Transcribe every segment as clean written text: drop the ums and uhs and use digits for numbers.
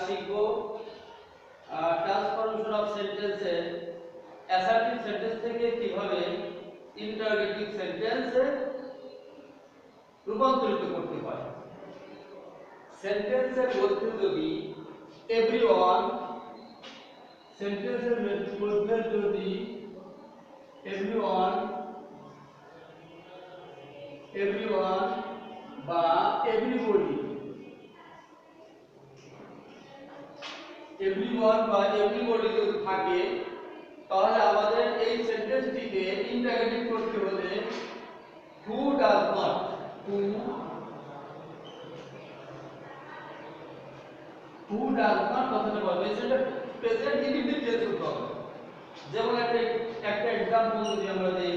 শিখব transformation of সেন্টেন্সে assertive sentence থেকে কিভাবে ইন্টারোগেটিভ সেন্টেন্সে রূপান্তরিত করতে হয়। সেন্টেন্সের মধ্যে যদি এভরিওয়ান সেন্টেন্সের মধ্যে যদি এভরিওয়ান বা এভরিবডি যদি থাকে তাহলে আমাদের এই সেন্টেন্সটিকে ইন্টারোগেটিভ করতে হলে হু ডাজ নট কথাটা বলবে সেটা প্রেজেন্ট ইনডিফিনিট হতে হবে। যেমন একটা एग्जांपल যদি আমরা দেই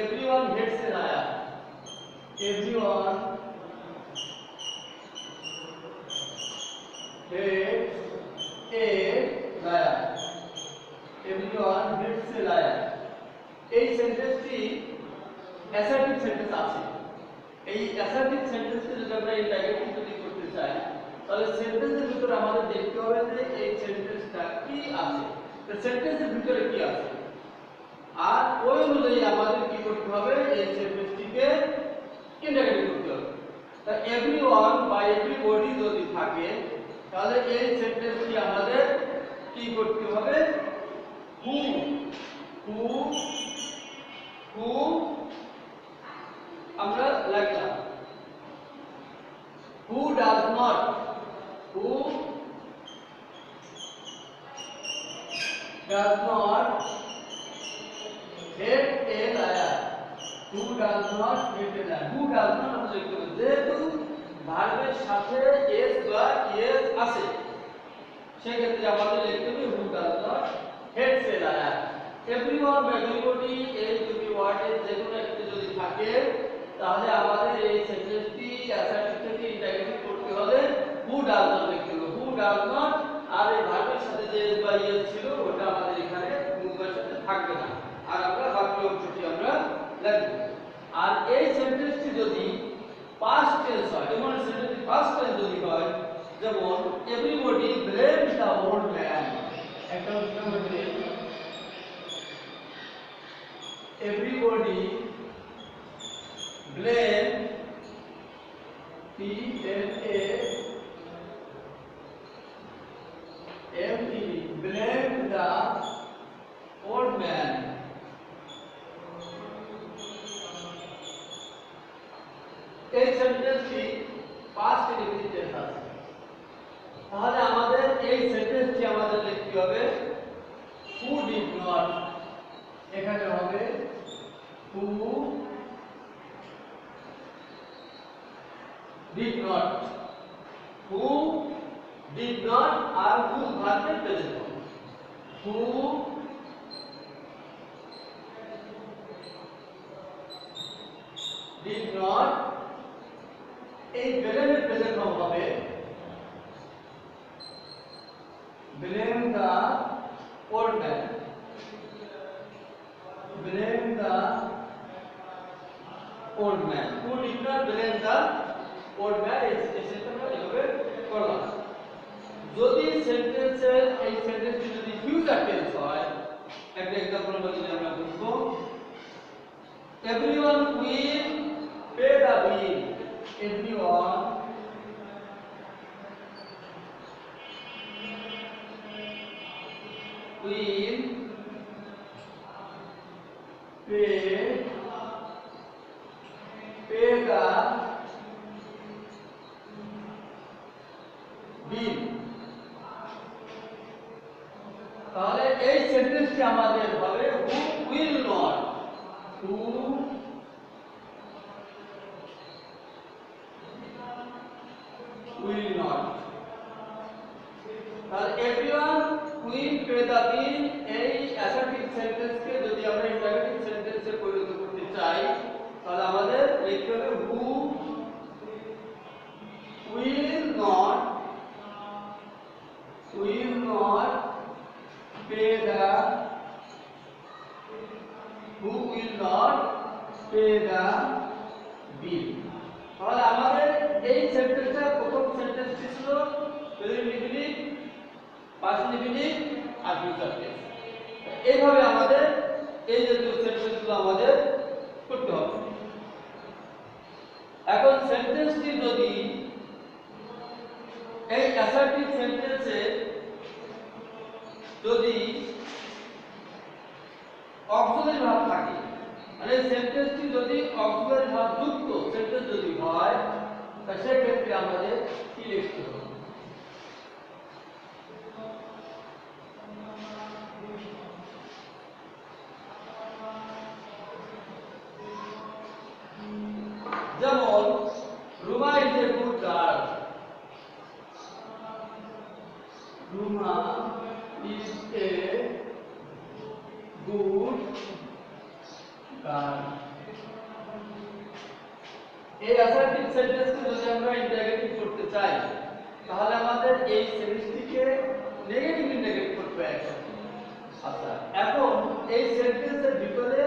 everyone hates a liar everyone hates a liar everyone hates a liar এই সেন্টেন্সটি অ্যাসার্টিভ সেন্টেন্স আছে। এই অ্যাসার্টিভ সেন্টেন্সকে যদি আমরা ইন্টারোগেটিভ যদি করতে চাই তাহলে সেন্টেন্সের ভিতরে আমাদের দেখতে হবে যে এই সেন্টেন্সটা কি আছে, তো সেন্টেন্সের ভিতরে কি আছে, আর ওই অনুযায়ী আমাদের কি করতে হবে এই সেন্টেন্সটিকে ইন্টারোগেটিভ করতে হবে। তা এভরিওয়ান বা এভরিবডি যদি থাকে তাহলে এই সেন্টেন্সটি আমাদের কি করতে হবে হু আমরা লিখলাম who does not hate a liar who does not hate a liar who does not আমরা লিখতে হবে যেহেতু ভার্বের সাথে s বা es আছে সেই ক্ষেত্রে আমাদের লিখতে হবে who does not hate a liar everyone বা everybody এই দুটি ওয়ার্ডের যে কোনো একটা যদি থাকে তাহলে আমাদের এই সেন্টেন্সটি অ্যাসার্টিভ থেকে ইন্টারোগেটিভ করতে হলে who does not লিখতে হবে who does not আর এই ভার্বের সাথে যে s বা es ছিল ওটা আমাদের এখানে মুখের সাথে থাকবে না আর আমরা বাকি অংশটি আমরা লিখব। আর এই সেন্টেন্সটি যদি পাস্ট টেন্স হয় যেমন সেন্টেন্সটি পাস্ট টেন্স যদি হয় যেমন everybody blamed the old man একটা উদাহরণ দিই everybody blame blame the old man এই সেন্টেন্সটি পাস্ট ইনডিফিনিট টেন্স আছে তাহলে আমাদের এই সেন্টেন্সটি আমাদের লিখতে হবে who did not এখানে হবে who did not আর who ভার্বের present form who did not এই ব্লেমের প্রেজেন্ট ফর্ম হবে blame the old man who did not blame the old man এই সেন্টেন্সটা এভাবে করলাম। যদি সেন্টেন্সের এই সেন্টেন্সটি যদি ফিউচার টেন্স হয় একটা एग्जांपल যদি আমরা বুঝবো everyone will pay the bill everyone will pay the bill তাহলে এই সেন্টেন্সটি আমাদের হবে who will not তাহলে everyone will pay the bill এই অ্যাসার্টিভ সেন্টেন্সকে যদি আমরা ইন্টারোগেটিভ সেন্টেন্সে পরিণত করতে চাই তাহলে আমাদের লিখতে হবে who will not pay the bill তাহলে আমাদের এই সেন্টেন্সটা প্রথম সেন্টেন্সটি ছিল প্রেজেন্ট ইনডিফিনিট, পাস্ট ইনডিফিনিট আর ফিউচার টেন্স। এইভাবে আমাদের এই জাতীয় সেন্টেন্সগুলো আমাদের করতে হবে। এখন সেন্টেন্সটি যদি এই অ্যাসার্টিভ সেন্টেন্সে যদি অক্সিলারি ভার্ব থাকে, মানে সেন্টেন্সটি যদি অক্সিলারি ভার্ব যুক্ত সেন্টেন্স যদি হয়, তা সেক্ষেত্রে আমাদের কি লিখতে হবে? যেমন Ruma is a good girl, Ruma is a good girl. এই অ্যাসার্টিভ সেন্টেন্সকে যদি আমরা ইন্টারোগেটিভ করতে চাই, তাহলে আমাদের এই সেন্টেন্সটিকে নেগেটিভ ইন্টারোগেট করতে হবে একসাথে। আচ্ছা, এখন এই সেন্টেন্সের ভিতরে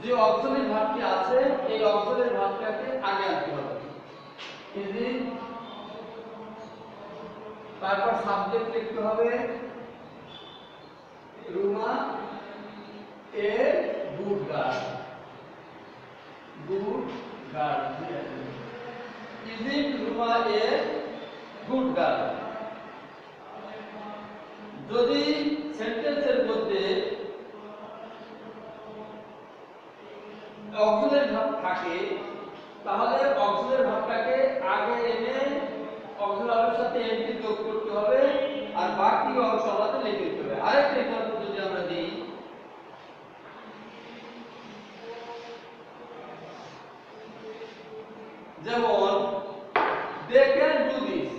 যে অক্সিলারি ভার্বটি আছে, এই অক্সিলারি ভার্বটাকে আগে আনতে হবে। ইজি, তারপর সাবজেক্ট লিখতে হবে Ruma a good girl, good girl. Is it Ruma a good girl? যদি সেন্টেন্সের মধ্যে অক্সিলারি ভার্ব থাকে, তাহলে অক্সিলারি ভার্বটাকে আগে এনে অক্সিলারি ভার্বের সাথে এনটি যোগ করতে হবে, আর বাকি অংশ আমাদের লিখে দিতে হবে। আরেকটা এক্সাম্পল যদি আমরা দিই, যেমন they can do this,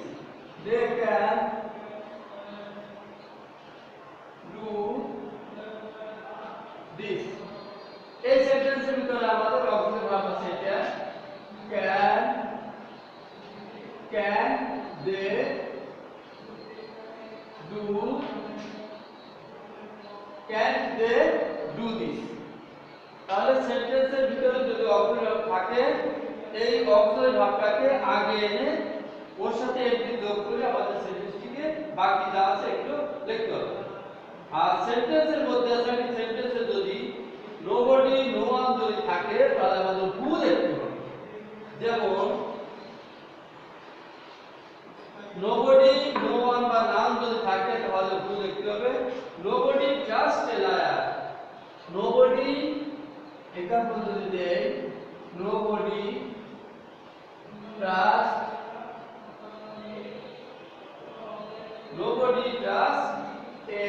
they can do this। এই সেন্টেন্সের ভিতরে আমাদের অক্সিলারি ভার্ব আছে, এটা can they do, can they do this। তাহলে সেন্টেন্সের ভিতরে যদি অক্সিলারি ভার্ব থাকে, এই অক্সিলারি ভার্বটাকে আগে এনে ওর সাথে এনটি যোগ করে আমাদের সেন্টেন্সটিকে বাকি যা আছে একটু লিখতে হবে। আর সেন্টেন্সের মধ্যে অ্যাসার্টিভ সেন্টেন্সে যদি নোবডি নো ওয়ান যদি থাকে, তাহলে আমাদের হু লিখতে হবে। যেমন নোবডি নো ওয়ান বা নাউন যদি থাকে, তাহলে হু লিখতে হবে। Nobody just a liar, nobody example যদি দেই, nobody trust, nobody trusts a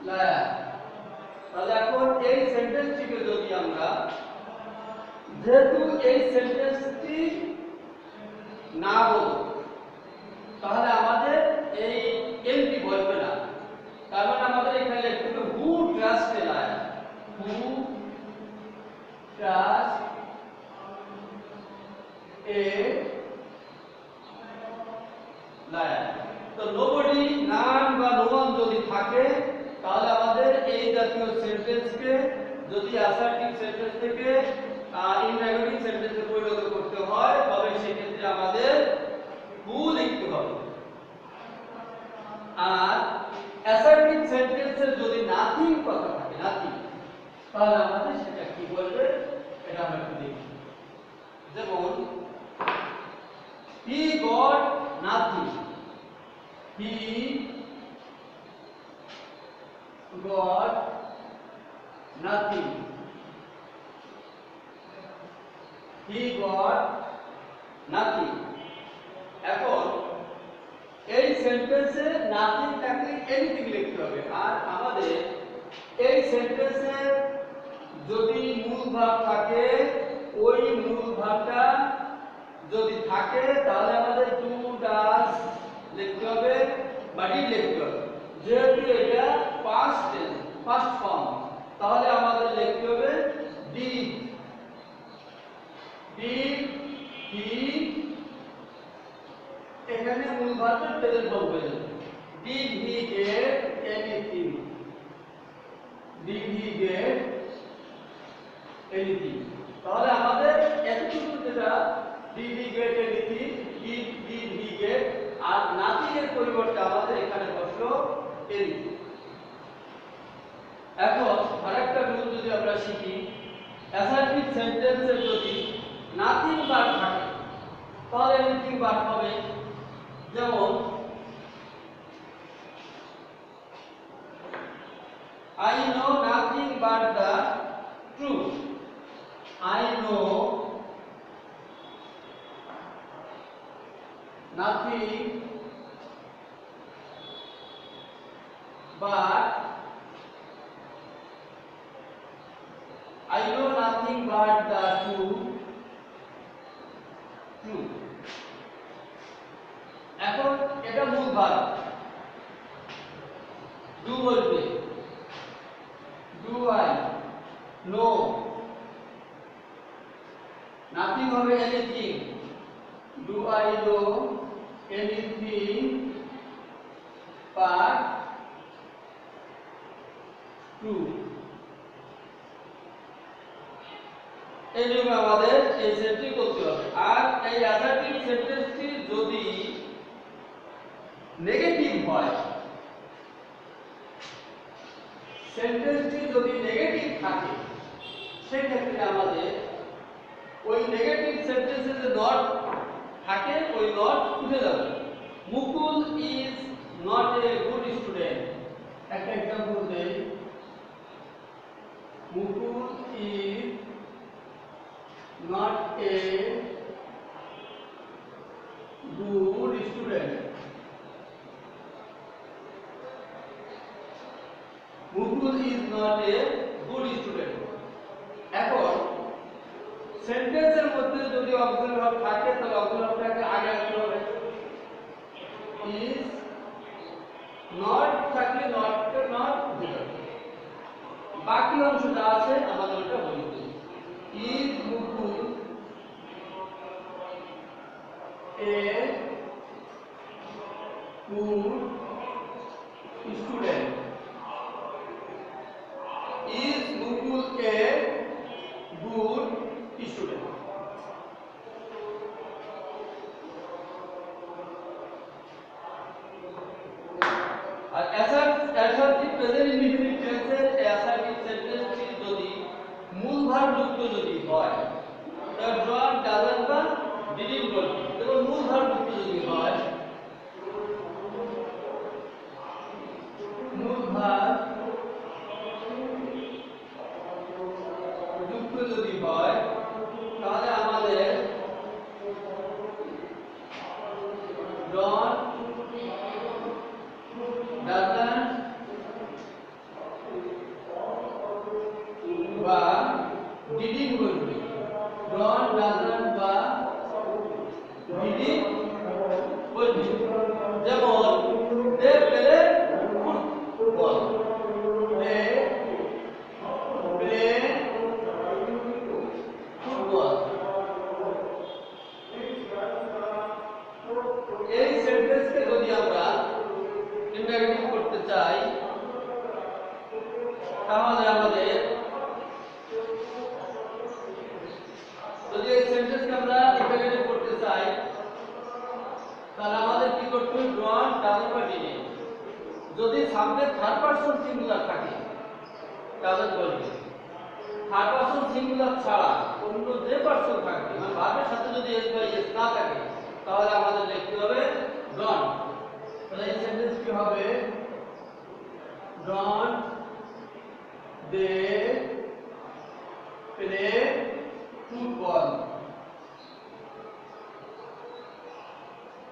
liar। তাহলে এখন এই সেন্টেন্সটিকে যদি আমরা, যেহেতু এই সেন্টেন্সটি না বলো, তাহলে আমাদের এই এনটি বলবে না। তার মানে আমাদের এখানে লিখতে হবে who trust a liar, who trust a liar. তো নোবডি, নান বা নো ওয়ান যদি থাকে, তাহলে আমাদের এই জাতীয় সেন্টেন্সকে যদি অ্যাসার্টিভ সেন্টেন্স থেকে ইন্টারোগেটিভ সেন্টেন্সে পরিণত করতে হয়, তবে সেক্ষেত্রে আমাদের হু লিখতে হবে। আর অ্যাসার্টিভ সেন্টেন্সের যদি নাথিং কথা থাকে, নাথিং, তাহলে আমাদের সেটা কি বলবে, এটা আমরা একটু দেখি। যেমন he got nothing, he got nothing, he got nothing। এখন এই সেন্টেন্সে নাথিং থাকলে এনিথিং লিখতে হবে। আর আমাদের এই সেন্টেন্সে যদি মূল ভাব থাকে, ওই মূল ভাবটা যদি থাকে, তাহলে আমাদের ডু ডাজ লিখতে হবে বা ডিড লিখতে হবে। যেহেতু এটা পাস্ট টেন্স, ফার্স্ট ফর্ম, তাহলে আমাদের লিখতে হবে ডিড, ডিড হি, এখানে মূল ভাবটা প্রেজেন্ট ফর্ম হয়ে যাবে। Did he get anything, did he get anything. তাহলে আমাদের এতটুকু যেটা did he get anything, did সেন্টেন্সে যদি নাথিং বাট থাকে তাহলে এনিথিং বাট হবে। যেমন I know nothing but the truth. I know nothing but I know nothing but the truth. এখন এটা মূল ভার্ব, ডু বলবে, ডু আই নো, নাথিং হবে anything, do I know anything but true. এই নিয়মে আমাদের এই সেটটি করতে হবে। আর এই অ্যাসার্টিভ সেন্টেন্সটি যদি নেগেটিভ হয়, সেন্টেন্সটি যদি নেগেটিভ থাকে সেই ক্ষেত্রে আমাদের ওই নেগেটিভ সেন্টেন্সে যে নট থাকে ওই নট উঠে যাবে। Mukul is not a good student, একটা एग्जांपल দেই, Mukul is not a good student. Mukul is not a good student. এখন সেন্টেন্সের মধ্যে যদি অক্সিলারি ভার্ব থাকে তাহলে অক্সিলারি ভার্বটাকে আগে আনতে হবে। ইজ নট থাকলে নট দিতে হবে। বাকি অংশ যা আছে আমাদের ওটা বলতে হবে। Is Mukul a good student. Is Mukul a good student? আর অ্যাসার্টিভ প্রেজেন্ট ইনডিফিনিট টেন্সের অ্যাসার্টিভ সেন্টেন্সটি যদি মূল ভার্ব যুক্ত যদি হয়, তাহলে ড্রট ডাজন্ট বা ডিডন্ট বলবে। এবং মূল ভার্ব যুক্ত যদি হয়, মূল ভার্ব যুক্ত যদি হয় তাহলে আমাদের ডট ডাজন্ট বা ডিডন্ট বলবে। ডট ডাজন্ট বা ডিডন্ট বলবে। যেমন they play football, they play football. এই সেন্টেন্সকে যদি আমরা ইন্টারোগেটিভ করতে চাই তাহলে আমাদের যদি এই সেন্টেন্সকে আমরা ইন্টারোগেটিভ করতে চাই তাহলে আমাদের কি করতে হবে? ডট ডাজন্ট বা ডিডন্ট। যদি সাবজেক্ট থার্ড পারসন সিঙ্গুলার থাকে তাহলে বলবে। থার্ড পারসন সিঙ্গুলার ছাড়া অন্য যে পারসন থাকবে, মানে ভার্বের সাথে যদি এস বা এস না থাকে তাহলে আমাদের লিখতে হবে ডন্ট। তাহলে এই সেন্টেন্স কি হবে? Don't they play football.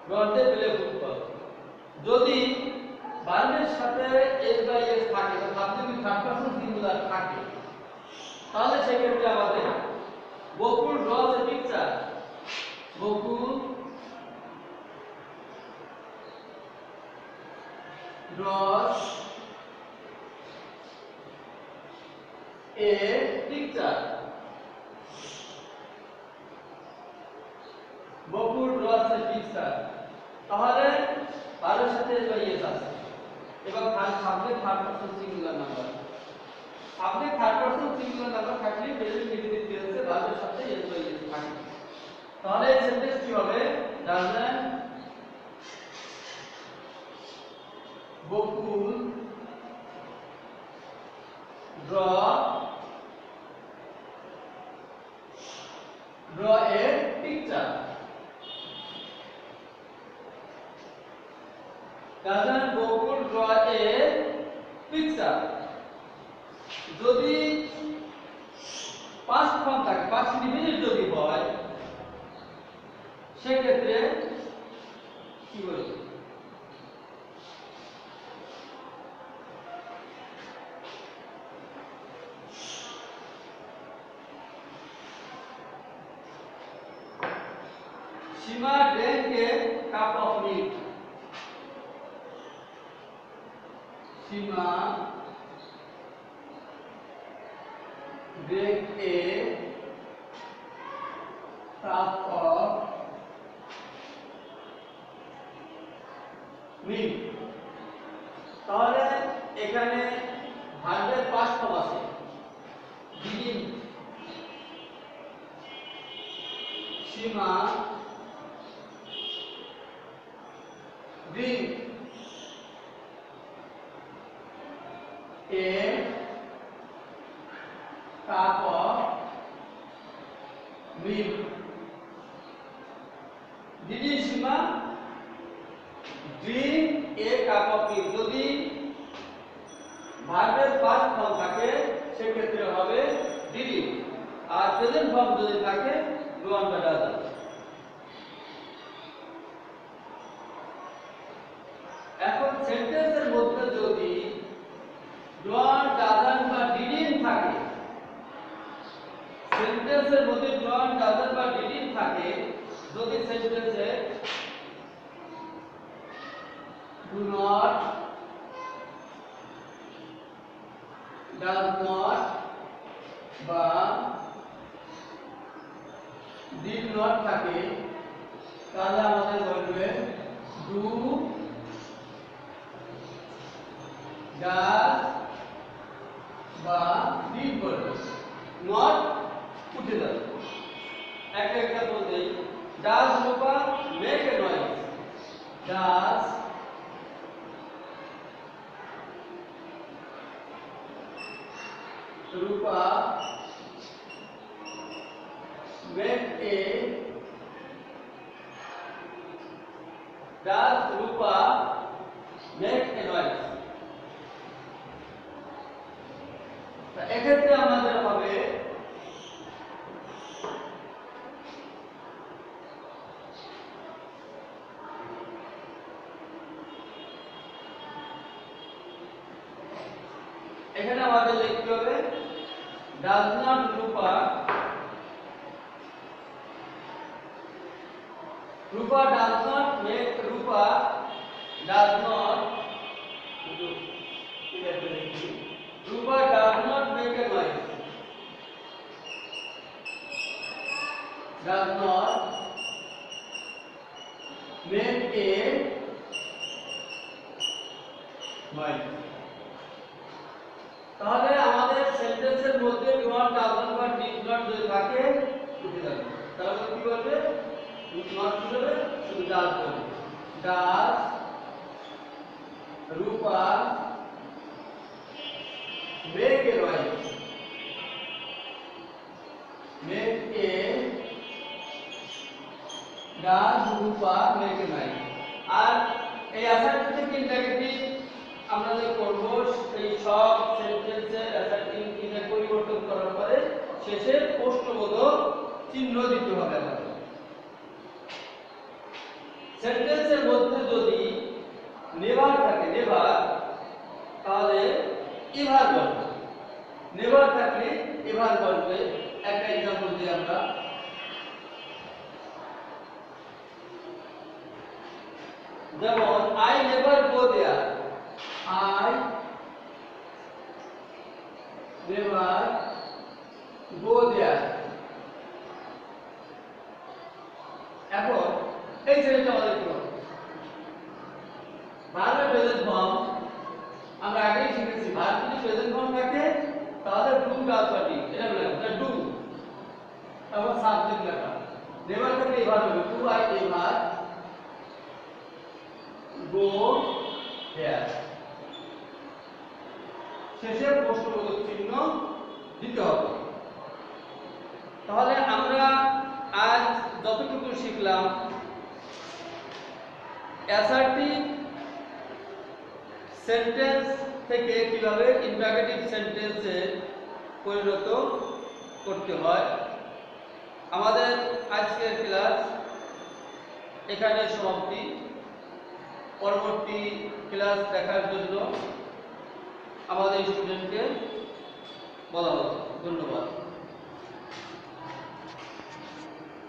Don't they play football. যদি ভার্বের সাথে এস বা এস থাকে, সাবজেক্ট থার্ড পারসন সিঙ্গুলার থাকে, তাহলে সেক্ষেত্রে আমাদের Bakul draws a picture, Bakul draws a picture, Bakul draws a picture. তাহলে ভার্বের সাথে এস বা এস আছে এবং subject third person singular number. Subject third person singular number থাকলে প্রেজেন্ট ইনডিফিনিট টেন্সে ভার্বের সাথে এস বা এস থাকে। তাহলে এই সেন্টেন্স কি হবে? Doesn't Bakul draw draw a picture. Cousin Gokul draw a picture. যদি past form থাকে, past indefinite যদি হয় সেক্ষেত্রে কি বলবো? Shima drank a cup of milk. Shima drank a cup of milk. তাহলে এখানে ভার্বের পাস্ট ফর্ম আছে ডিডিং। সীমা drink a cup of milk. Didi Shima drink a cup of milk. যদি ভার্বের পাস্ট ফর্ম থাকে সেক্ষেত্রে হবে ডিডি, আর প্রেজেন্ট ফর্ম যদি থাকে ডন বা ডাজন। এখন সেন্টেন্সের মধ্যে যদি ডন ডাজন বা ডিডিন থাকে, সেন্টেন্সের মধ্যে ডন ডাজন বা ডিডিন থাকে, যদি সেন্টেন্সে do not, does not বা did not থাকে, তাহলে আমাদের বলবে do, does বা did বলবে, not উঠে যাবে। একটা এক্সাম্পল দেই, does Rupa make a noise, does Rupa make a, does Rupa make a noise? তা এক্ষেত্রে আমাদের হবে এখানে আমাদের লিখতে হবে does not Rupa does not make Rupa does not Rupa does not make a noise, does not make a noise। তাহলে আমাদের সেন্টেন্সের মধ্যে ডট ডাজন বা ডিড নট যদি থাকে উঠে যাবে, তাহলে কি বলবে? নট হিসেবে শুধু ডাজ বলবে, does Rupa make a noise, make a, does Rupa make a noise. আর এই অ্যাসার্টিভ ইন্টারগেটিভ আমরা যে করব এই সব সেন্টেন্সের অ্যাসার্টিভ ইন্টার পরিবর্তন করার পরে শেষে প্রশ্নবোধক চিহ্ন দিতে হবে আমাদের। সেন্টেন্সের মধ্যে যদি নেভার থাকে, নেভার, তাহলে এভার বলবে, নেভার থাকলে এভার বলবে। একটা एग्जांपल দিই আমরা, যেমন I never go there, I never go there। এখন এই সেন্টেন্সটা আমাদের কি হবে? ভার্বের প্রেজেন্ট ফর্ম আমরা আগেই শিখেছি, ভার্ব যদি প্রেজেন্ট ফর্ম থাকে তাহলে ডু ডাজ বা ডিড, এটা বলে এটা ডু, তারপর সাবজেক্ট লেখা। নেভার থাকলে এভার হবে, ডু আই এভার গো দেয়ার। শেষে প্রশ্নবোধক চিহ্ন দিতে হবে। তাহলে আমরা অ্যাসার্টিভ সেন্টেন্স থেকে কিভাবে ইন্টারোগেটিভ সেন্টেন্সে পরিণত করতে হয়। আমাদের আজকের ক্লাস এখানে সমাপ্তি। পরবর্তী ক্লাস দেখার জন্য আমাদের স্টুডেন্টকে বলা হলো। ধন্যবাদ।